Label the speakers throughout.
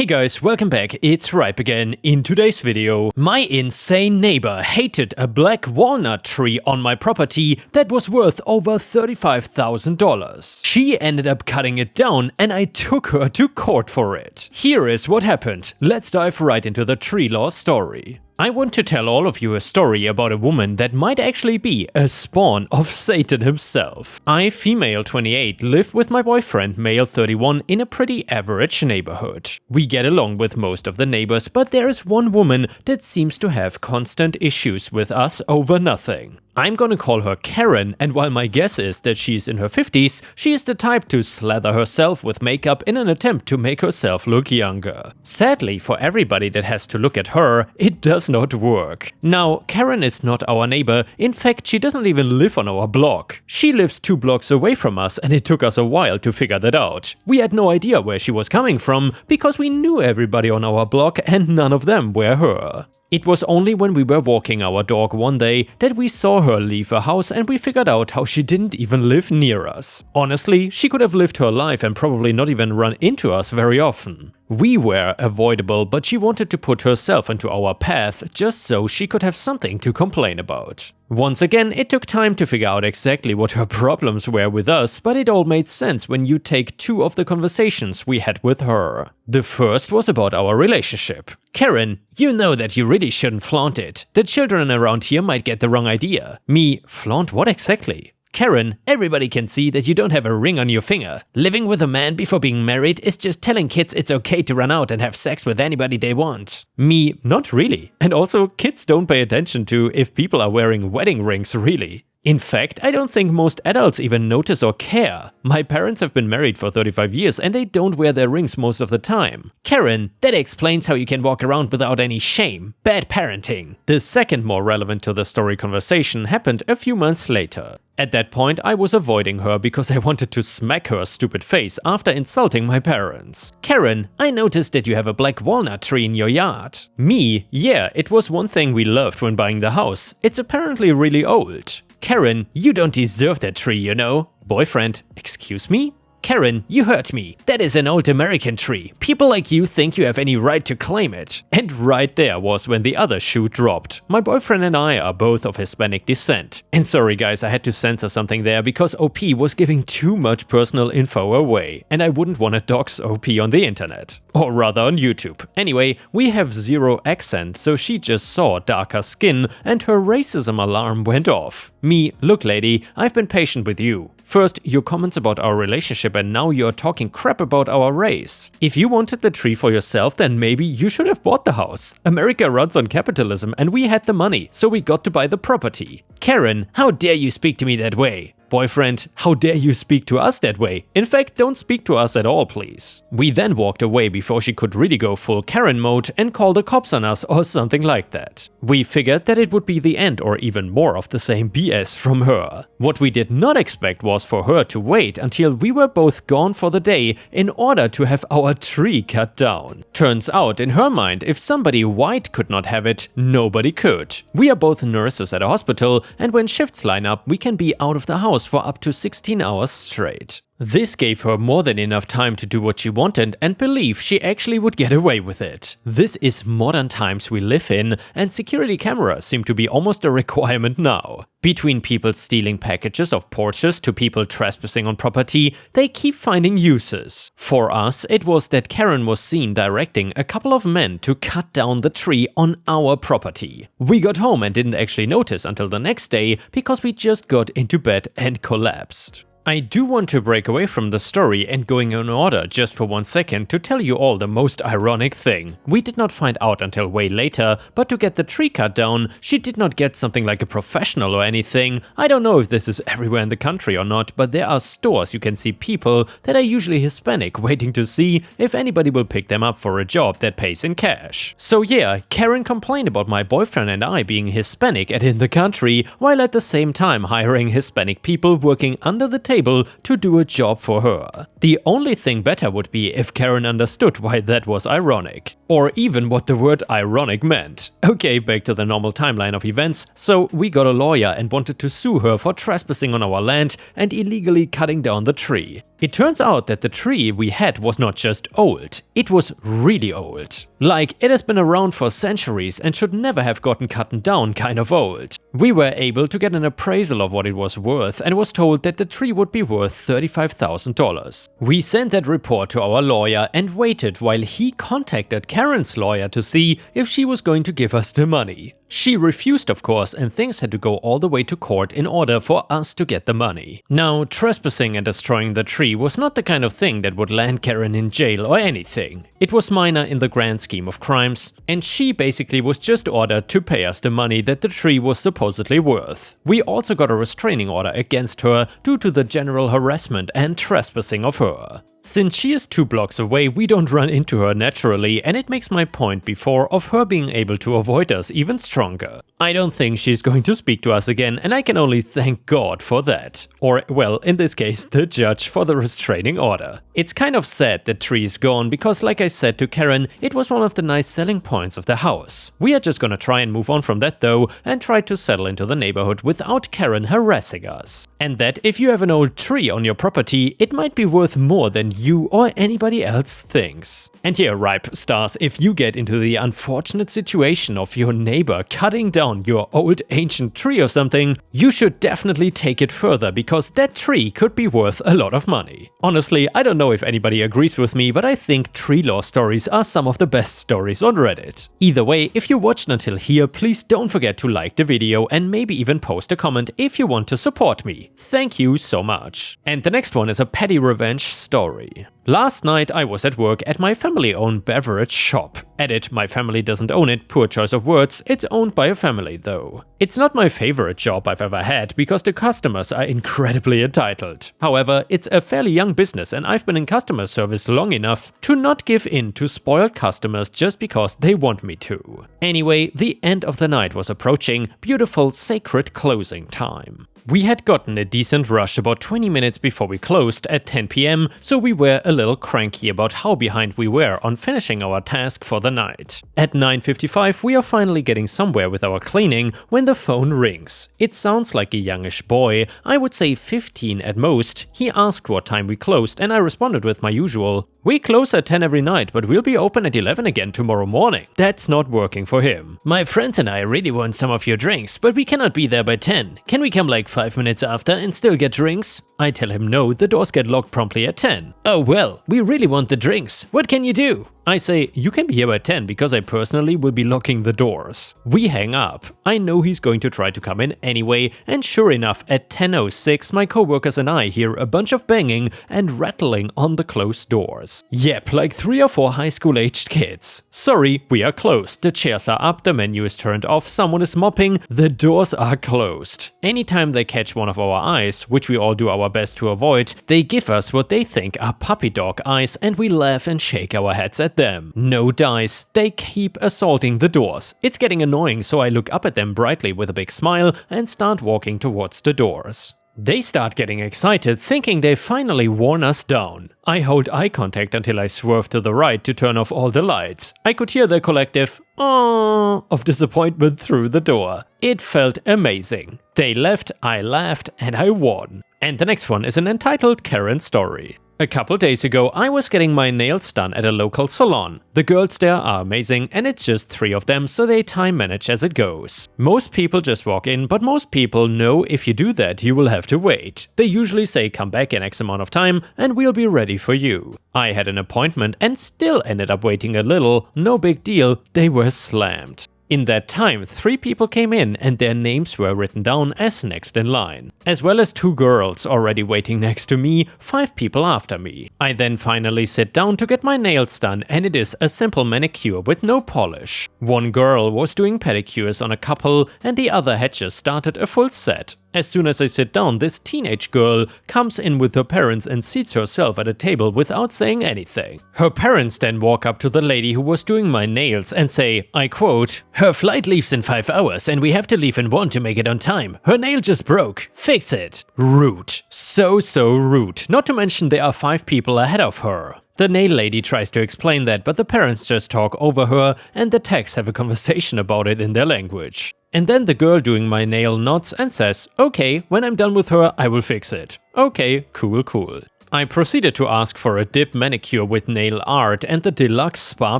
Speaker 1: Hey guys, welcome back, it's Ripe again. In today's video, my insane neighbor hated a black walnut tree on my property that was worth over $35,000. She ended up cutting it down and I took her to court for it. Here is what happened. Let's dive right into the tree law story. I want to tell all of you a story about a woman that might actually be a spawn of Satan himself. I, female 28, live with my boyfriend, male 31, in a pretty average neighborhood. We get along with most of the neighbors, but there is one woman that seems to have constant issues with us over nothing. I'm gonna call her Karen, and while my guess is that she's in her 50s, she is the type to slather herself with makeup in an attempt to make herself look younger. Sadly, for everybody that has to look at her, it does not work. Now, Karen is not our neighbor. In fact, she doesn't even live on our block. She lives 2 blocks away from us, and it took us a while to figure that out. We had no idea where she was coming from, because we knew everybody on our block and none of them were her. It was only when we were walking our dog one day that we saw her leave her house and we figured out how she didn't even live near us. Honestly, she could have lived her life and probably not even run into us very often. We were avoidable, but she wanted to put herself into our path just so she could have something to complain about. Once again, it took time to figure out exactly what her problems were with us, but it all made sense when you take 2 of the conversations we had with her. The first was about our relationship. Karen, you know that you really shouldn't flaunt it. The children around here might get the wrong idea. Me, flaunt what exactly? Karen, everybody can see that you don't have a ring on your finger. Living with a man before being married is just telling kids it's okay to run out and have sex with anybody they want. Me, not really. And also, kids don't pay attention to if people are wearing wedding rings, really. In fact, I don't think most adults even notice or care. My parents have been married for 35 years and they don't wear their rings most of the time. Karen, that explains how you can walk around without any shame. Bad parenting. The second more relevant to the story conversation happened a few months later. At that point, I was avoiding her because I wanted to smack her stupid face after insulting my parents. Karen, I noticed that you have a black walnut tree in your yard. Me, yeah, it was one thing we loved when buying the house. It's apparently really old. Karen, you don't deserve that tree, you know. Boyfriend, excuse me? Karen, you hurt me. That is an old American tree. People like you think you have any right to claim it. And right there was when the other shoe dropped. My boyfriend and I are both of Hispanic descent. And sorry guys, I had to censor something there because OP was giving too much personal info away. And I wouldn't want to dox OP on the internet. Or rather on YouTube. Anyway, we have 0 accent, so she just saw darker skin and her racism alarm went off. Me, look lady, I've been patient with you. First, your comments about our relationship and now you're talking crap about our race. If you wanted the tree for yourself, then maybe you should have bought the house. America runs on capitalism and we had the money, so we got to buy the property. Karen, how dare you speak to me that way? Boyfriend, how dare you speak to us that way? In fact, don't speak to us at all, please. We then walked away before she could really go full Karen mode and call the cops on us or something like that. We figured that it would be the end or even more of the same BS from her. What we did not expect was for her to wait until we were both gone for the day in order to have our tree cut down. Turns out, in her mind, if somebody white could not have it, nobody could. We are both nurses at a hospital, and when shifts line up, we can be out of the house for up to 16 hours straight. This gave her more than enough time to do what she wanted and believe she actually would get away with it. This is modern times we live in, and security cameras seem to be almost a requirement now. Between people stealing packages off porches to people trespassing on property, they keep finding uses. For us, it was that Karen was seen directing a couple of men to cut down the tree on our property. We got home and didn't actually notice until the next day because we just got into bed and collapsed. I do want to break away from the story and going in order just for 1 second to tell you all the most ironic thing. We did not find out until way later, but to get the tree cut down, she did not get something like a professional or anything. I don't know if this is everywhere in the country or not, but there are stores you can see people that are usually Hispanic waiting to see if anybody will pick them up for a job that pays in cash. So yeah, Karen complained about my boyfriend and I being Hispanic and in the country, while at the same time hiring Hispanic people working under the table to do a job for her. The only thing better would be if Karen understood why that was ironic. Or even what the word ironic meant. Okay, back to the normal timeline of events. So we got a lawyer and wanted to sue her for trespassing on our land and illegally cutting down the tree. It turns out that the tree we had was not just old, it was really old. Like, it has been around for centuries and should never have gotten cut down kind of old. We were able to get an appraisal of what it was worth and was told that the tree would be worth $35,000. We sent that report to our lawyer and waited while he contacted Karen's lawyer to see if she was going to give us the money. She refused, of course, and things had to go all the way to court in order for us to get the money. Now, trespassing and destroying the tree was not the kind of thing that would land Karen in jail or anything. It was minor in the grand scheme of crimes, and she basically was just ordered to pay us the money that the tree was supposedly worth. We also got a restraining order against her due to the general harassment and trespassing of her. Since she is 2 blocks away, we don't run into her naturally, and it makes my point before of her being able to avoid us even stronger. I don't think she's going to speak to us again, and I can only thank God for that. Or, well, in this case, the judge for the restraining order. It's kind of sad that tree is gone because, like I said to Karen, it was one of the nice selling points of the house. We are just gonna try and move on from that though, and try to settle into the neighborhood without Karen harassing us. And that if you have an old tree on your property, it might be worth more than you or anybody else thinks. And here, ripe stars, if you get into the unfortunate situation of your neighbor cutting down your old ancient tree or something, you should definitely take it further because that tree could be worth a lot of money. Honestly, I don't know if anybody agrees with me, but I think tree law stories are some of the best stories on Reddit. Either way, if you watched until here, please don't forget to like the video and maybe even post a comment if you want to support me. Thank you so much. And the next one is a petty revenge story. Last night I was at work at my family-owned beverage shop. Edit, my family doesn't own it, poor choice of words, it's owned by a family though. It's not my favorite job I've ever had because the customers are incredibly entitled. However, it's a fairly young business and I've been in customer service long enough to not give in to spoiled customers just because they want me to. Anyway, the end of the night was approaching, beautiful sacred closing time. We had gotten a decent rush about 20 minutes before we closed at 10 PM, so we were a little cranky about how behind we were on finishing our task for the night. At 9:55 we are finally getting somewhere with our cleaning when the phone rings. It sounds like a youngish boy, I would say 15 at most. He asked what time we closed and I responded with my usual, "We close at 10 every night, but we'll be open at 11 again tomorrow morning." That's not working for him. "My friends and I really want some of your drinks, but we cannot be there by 10. Can we come like 5 minutes after and still get drinks?" I tell him no, the doors get locked promptly at 10. "Oh well, we really want the drinks. What can you do?" I say, "You can be here by 10 because I personally will be locking the doors." We hang up. I know he's going to try to come in anyway, and sure enough, at 10:06 my coworkers and I hear a bunch of banging and rattling on the closed doors. Yep, like 3 or 4 high school aged kids. "Sorry, we are closed. The chairs are up, the menu is turned off, someone is mopping, the doors are closed." Anytime they catch one of our eyes, which we all do our best to avoid, they give us what they think are puppy dog eyes and we laugh and shake our heads at them. No dice, they keep assaulting the doors. It's getting annoying, so I look up at them brightly with a big smile and start walking towards the doors. They start getting excited, thinking they've finally worn us down. I hold eye contact until I swerve to the right to turn off all the lights. I could hear the collective "aww" of disappointment through the door. It felt amazing. They left, I laughed, and I won. And the next one is an entitled Karen story. A couple days ago, I was getting my nails done at a local salon. The girls there are amazing and it's just 3 of them, so they time manage as it goes. Most people just walk in, but most people know if you do that, you will have to wait. They usually say come back in X amount of time and we'll be ready for you. I had an appointment and still ended up waiting a little, no big deal, they were slammed. In that time, 3 people came in and their names were written down as next in line. As well as 2 girls already waiting next to me, 5 people after me. I then finally sit down to get my nails done and it is a simple manicure with no polish. One girl was doing pedicures on a couple and the other had just started a full set. As soon as I sit down, this teenage girl comes in with her parents and seats herself at a table without saying anything. Her parents then walk up to the lady who was doing my nails and say, I quote, "Her flight leaves in 5 hours and we have to leave in 1 to make it on time. Her nail just broke. Fix it." Rude. So rude. Not to mention there are 5 people ahead of her. The nail lady tries to explain that, but the parents just talk over her and the techs have a conversation about it in their language. And then the girl doing my nail nods and says, okay, when I'm done with her, I will fix it. Okay, cool. I proceeded to ask for a dip manicure with nail art and the deluxe spa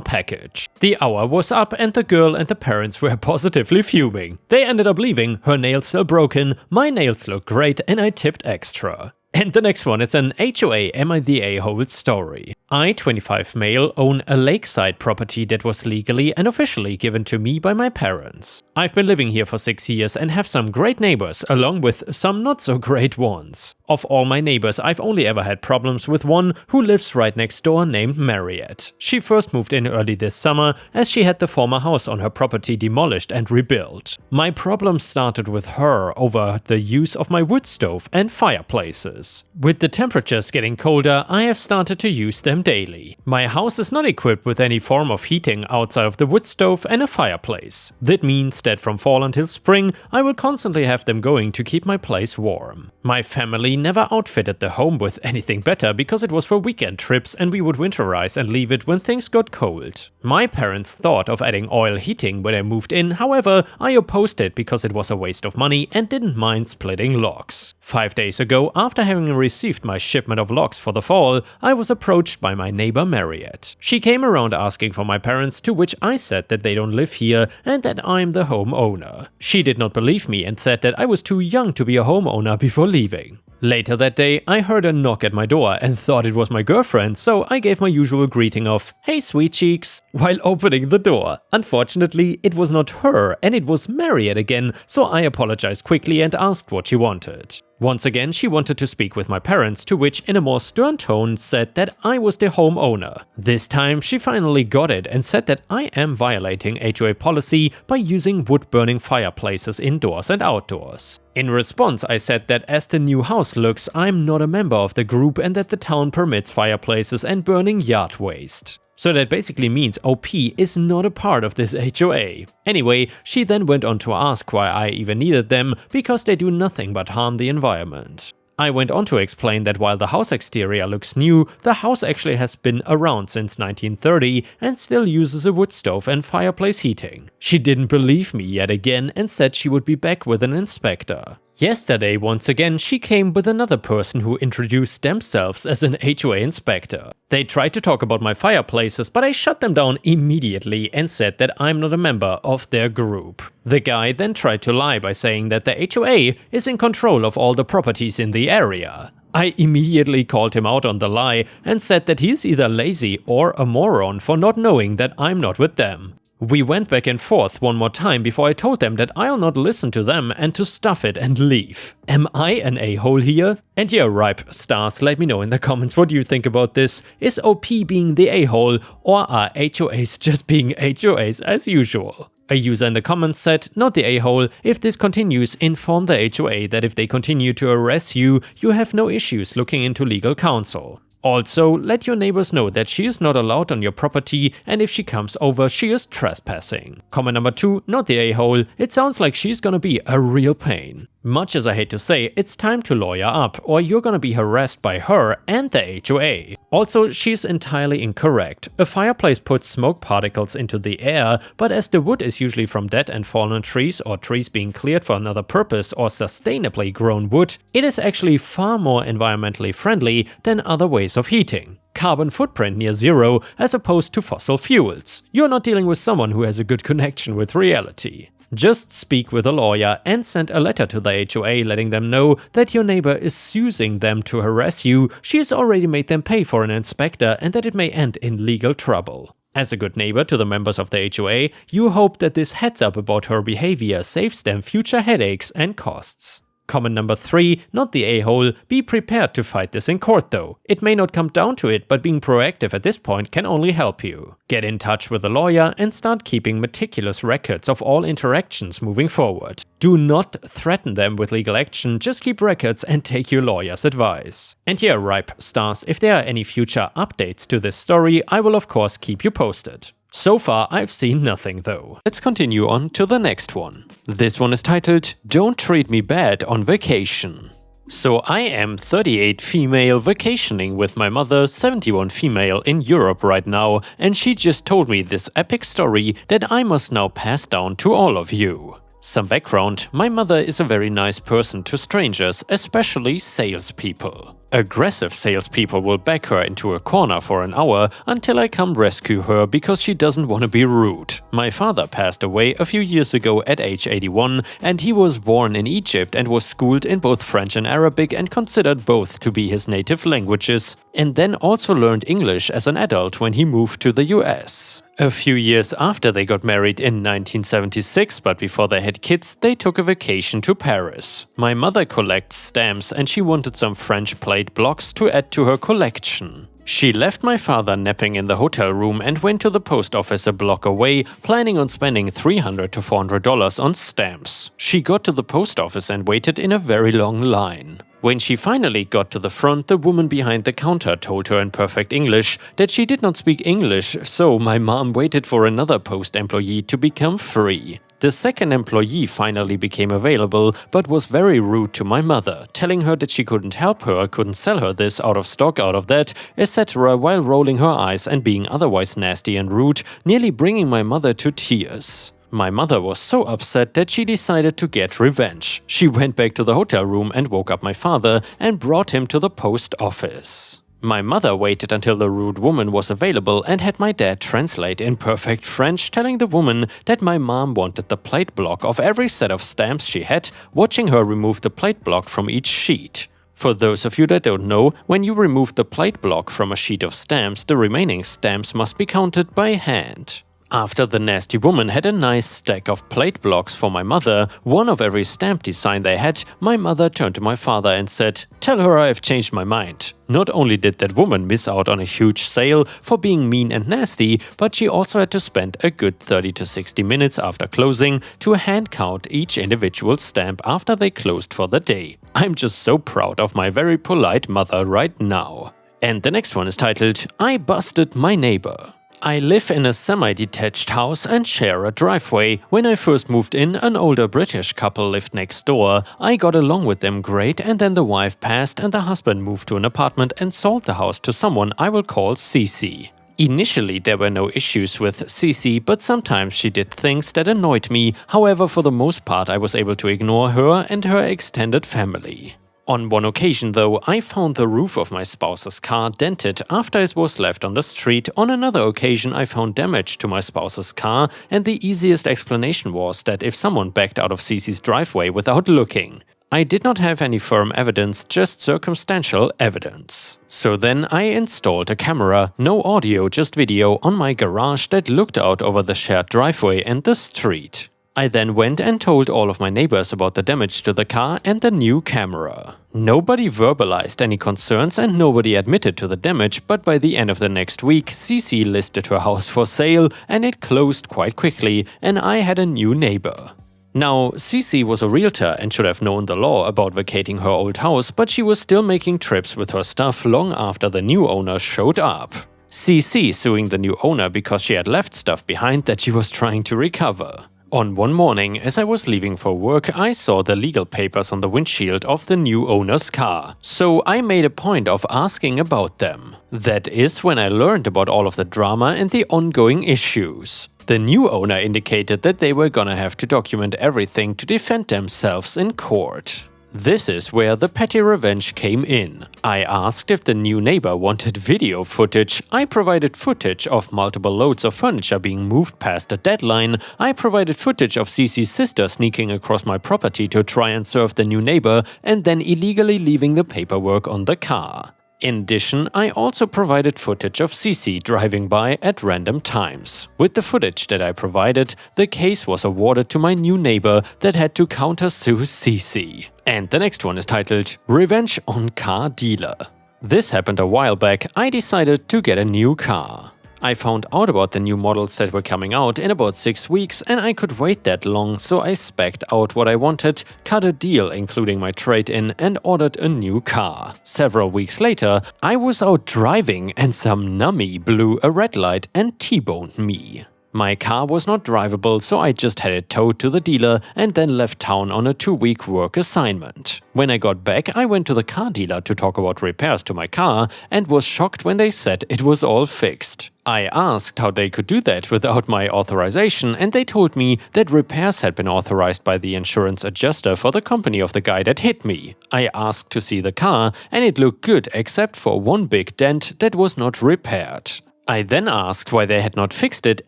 Speaker 1: package. The hour was up and the girl and the parents were positively fuming. They ended up leaving, her nails still broken, my nails look great and I tipped extra. And the next one is an HOA Am I the A-hole story. I, 25 male, own a lakeside property that was legally and officially given to me by my parents. I've been living here for 6 years and have some great neighbors, along with some not so great ones. Of all my neighbors, I've only ever had problems with one who lives right next door named Marriott. She first moved in early this summer as she had the former house on her property demolished and rebuilt. My problem started with her over the use of my wood stove and fireplaces. With the temperatures getting colder, I have started to use them daily. My house is not equipped with any form of heating outside of the wood stove and a fireplace. That means that from fall until spring, I will constantly have them going to keep my place warm. My family never outfitted the home with anything better because it was for weekend trips and we would winterize and leave it when things got cold. My parents thought of adding oil heating when I moved in, however, I opposed it because it was a waste of money and didn't mind splitting logs. 5 days ago, after having received my shipment of logs for the fall, I was approached by my neighbor Marriott. She came around asking for my parents, to which I said that they don't live here and that I'm the homeowner. She did not believe me and said that I was too young to be a homeowner before leaving. Later that day, I heard a knock at my door and thought it was my girlfriend, so I gave my usual greeting of, "Hey sweet cheeks," while opening the door. Unfortunately, it was not her and it was Marriott again, so I apologized quickly and asked what she wanted. Once again, she wanted to speak with my parents, to which in a more stern tone said that I was the homeowner. This time she finally got it and said that I am violating HOA policy by using wood-burning fireplaces indoors and outdoors. In response, I said that as the new house looks, I'm not a member of the group and that the town permits fireplaces and burning yard waste. So that basically means OP is not a part of this HOA. Anyway, she then went on to ask why I even needed them, because they do nothing but harm the environment. I went on to explain that while the house exterior looks new, the house actually has been around since 1930 and still uses a wood stove and fireplace heating. She didn't believe me yet again and said she would be back with an inspector. Yesterday, once again, she came with another person who introduced themselves as an HOA inspector. They tried to talk about my fireplaces, but I shut them down immediately and said that I'm not a member of their group. The guy then tried to lie by saying that the HOA is in control of all the properties in the area. I immediately called him out on the lie and said that he's either lazy or a moron for not knowing that I'm not with them. We went back and forth one more time before I told them that I'll not listen to them and to stuff it and leave. Am I an a-hole here? And yeah, ripe stars, let me know in the comments what you think about this. Is OP being the a-hole, or are HOAs just being HOAs as usual? A user in the comments said, not the a-hole, if this continues, inform the HOA that if they continue to harass you, you have no issues looking into legal counsel. Also, let your neighbors know that she is not allowed on your property and if she comes over, she is trespassing. Comment number 2, not the a-hole, it sounds like she's gonna be a real pain. Much as I hate to say, it's time to lawyer up or you're gonna be harassed by her and the HOA. Also, she's entirely incorrect. A fireplace puts smoke particles into the air, but as the wood is usually from dead and fallen trees or trees being cleared for another purpose or sustainably grown wood, it is actually far more environmentally friendly than other ways of heating. Carbon footprint near zero as opposed to fossil fuels. You're not dealing with someone who has a good connection with reality. Just speak with a lawyer and send a letter to the HOA letting them know that your neighbor is using them to harass you, she has already made them pay for an inspector and that it may end in legal trouble. As a good neighbor to the members of the HOA, you hope that this heads up about her behavior saves them future headaches and costs. Comment number 3, not the a-hole, be prepared to fight this in court though. It may not come down to it, but being proactive at this point can only help you. Get in touch with a lawyer and start keeping meticulous records of all interactions moving forward. Do not threaten them with legal action, just keep records and take your lawyer's advice. And yeah, Ripe Stars, if there are any future updates to this story, I will of course keep you posted. So far, I've seen nothing though. Let's continue on to the next one. This one is titled, Don't Treat Me Bad on Vacation. So I am 38 female vacationing with my mother, 71 female, in Europe right now, and she just told me this epic story that I must now pass down to all of you. Some background, my mother is a very nice person to strangers, especially salespeople. Aggressive salespeople will back her into a corner for an hour until I come rescue her because she doesn't want to be rude. My father passed away a few years ago at age 81, and he was born in Egypt and was schooled in both French and Arabic and considered both to be his native languages, and then also learned English as an adult when he moved to the US. A few years after they got married in 1976, but before they had kids, they took a vacation to Paris. My mother collects stamps and she wanted some French plate blocks to add to her collection. She left my father napping in the hotel room and went to the post office a block away, planning on spending $300 to $400 on stamps. She got to the post office and waited in a very long line. When she finally got to the front, the woman behind the counter told her in perfect English that she did not speak English, so my mom waited for another post employee to become free. The second employee finally became available, but was very rude to my mother, telling her that she couldn't help her, couldn't sell her this, out of stock, out of that, etc., while rolling her eyes and being otherwise nasty and rude, nearly bringing my mother to tears. My mother was so upset that she decided to get revenge. She went back to the hotel room and woke up my father and brought him to the post office. My mother waited until the rude woman was available and had my dad translate in perfect French, telling the woman that my mom wanted the plate block of every set of stamps she had, watching her remove the plate block from each sheet. For those of you that don't know, when you remove the plate block from a sheet of stamps, the remaining stamps must be counted by hand. After the nasty woman had a nice stack of plate blocks for my mother, one of every stamp design they had, my mother turned to my father and said, "Tell her I've changed my mind." Not only did that woman miss out on a huge sale for being mean and nasty, but she also had to spend a good 30 to 60 minutes after closing to hand count each individual stamp after they closed for the day. I'm just so proud of my very polite mother right now. And the next one is titled, I Busted My Neighbor. I live in a semi-detached house and share a driveway. When I first moved in, an older British couple lived next door. I got along with them great, and then the wife passed and the husband moved to an apartment and sold the house to someone I will call Cece. Initially there were no issues with Cece, but sometimes she did things that annoyed me. However, for the most part I was able to ignore her and her extended family. On one occasion though, I found the roof of my spouse's car dented after it was left on the street. On another occasion I found damage to my spouse's car, and the easiest explanation was that if someone backed out of Cece's driveway without looking. I did not have any firm evidence, just circumstantial evidence. So then I installed a camera, no audio, just video, on my garage that looked out over the shared driveway and the street. I then went and told all of my neighbors about the damage to the car and the new camera. Nobody verbalized any concerns and nobody admitted to the damage, but by the end of the next week, Cece listed her house for sale and it closed quite quickly, and I had a new neighbor. Now, Cece was a realtor and should have known the law about vacating her old house, but she was still making trips with her stuff long after the new owner showed up. Cece suing the new owner because she had left stuff behind that she was trying to recover. On one morning, as I was leaving for work, I saw the legal papers on the windshield of the new owner's car. So I made a point of asking about them. That is when I learned about all of the drama and the ongoing issues. The new owner indicated that they were gonna have to document everything to defend themselves in court. This is where the petty revenge came in. I asked if the new neighbor wanted video footage. I provided footage of multiple loads of furniture being moved past the deadline. I provided footage of Cece's sister sneaking across my property to try and serve the new neighbor and then illegally leaving the paperwork on the car. In addition, I also provided footage of Cece driving by at random times. With the footage that I provided, the case was awarded to my new neighbor that had to countersue Cece. And the next one is titled Revenge on Car Dealer. This happened a while back. I decided to get a new car. I found out about the new models that were coming out in about 6 weeks, and I could wait that long, so I spec'd out what I wanted, cut a deal including my trade-in, and ordered a new car. Several weeks later, I was out driving and some nummy blew a red light and T-boned me. My car was not drivable, so I just had it towed to the dealer and then left town on a 2-week work assignment. When I got back, I went to the car dealer to talk about repairs to my car and was shocked when they said it was all fixed. I asked how they could do that without my authorization, and they told me that repairs had been authorized by the insurance adjuster for the company of the guy that hit me. I asked to see the car, and it looked good except for one big dent that was not repaired. I then asked why they had not fixed it,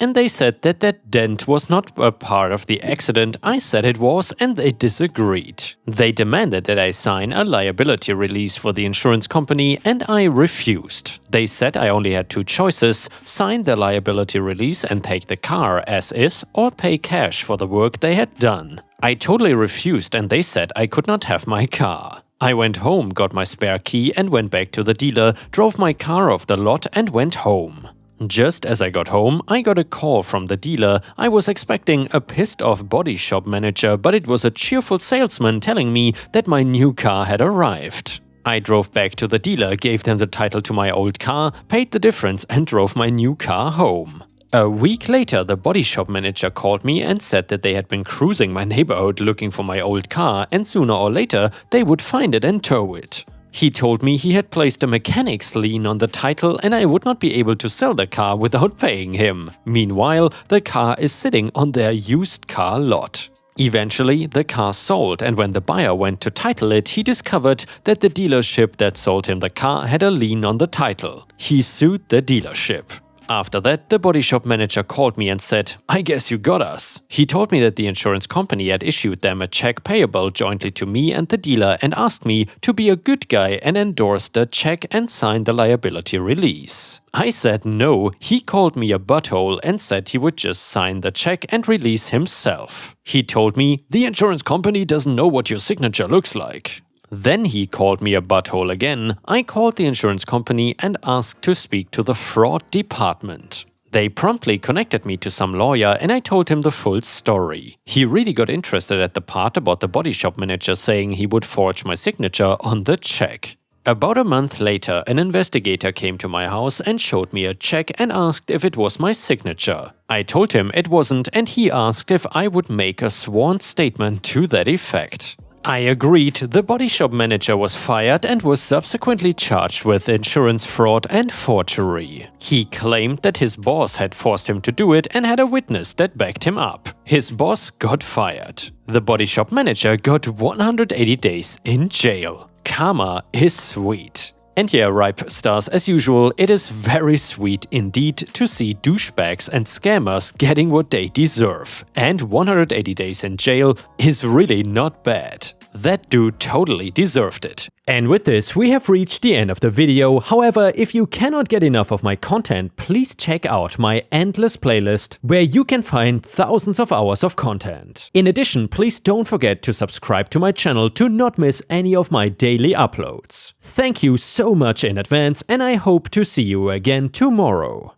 Speaker 1: and they said that that dent was not a part of the accident. I said it was, and they disagreed. They demanded that I sign a liability release for the insurance company, and I refused. They said I only had 2 choices: sign the liability release and take the car as is, or pay cash for the work they had done. I totally refused, and they said I could not have my car. I went home, got my spare key and went back to the dealer, drove my car off the lot and went home. Just as I got home, I got a call from the dealer. I was expecting a pissed-off body shop manager, but it was a cheerful salesman telling me that my new car had arrived. I drove back to the dealer, gave them the title to my old car, paid the difference and drove my new car home. A week later, the body shop manager called me and said that they had been cruising my neighborhood looking for my old car, and sooner or later they would find it and tow it. He told me he had placed a mechanic's lien on the title and I would not be able to sell the car without paying him. Meanwhile, the car is sitting on their used car lot. Eventually, the car sold, and when the buyer went to title it, he discovered that the dealership that sold him the car had a lien on the title. He sued the dealership. After that, the body shop manager called me and said, "I guess you got us." He told me that the insurance company had issued them a check payable jointly to me and the dealer and asked me to be a good guy and endorse the check and sign the liability release. I said no. He called me a butthole and said he would just sign the check and release himself. He told me, "The insurance company doesn't know what your signature looks like." Then he called me a butthole again. I called the insurance company and asked to speak to the fraud department. They promptly connected me to some lawyer and I told him the full story. He really got interested at the part about the body shop manager saying he would forge my signature on the check. About a month later, an investigator came to my house and showed me a check and asked if it was my signature. I told him it wasn't and he asked if I would make a sworn statement to that effect. I agreed. The body shop manager was fired and was subsequently charged with insurance fraud and forgery. He claimed that his boss had forced him to do it and had a witness that backed him up. His boss got fired. The body shop manager got 180 days in jail. Karma is sweet. And yeah, Ripe Stars, as usual, it is very sweet indeed to see douchebags and scammers getting what they deserve. And 180 days in jail is really not bad. That dude totally deserved it. And with this, we have reached the end of the video. However, if you cannot get enough of my content, please check out my endless playlist, where you can find thousands of hours of content. In addition, please don't forget to subscribe to my channel to not miss any of my daily uploads. Thank you so much in advance, and I hope to see you again tomorrow.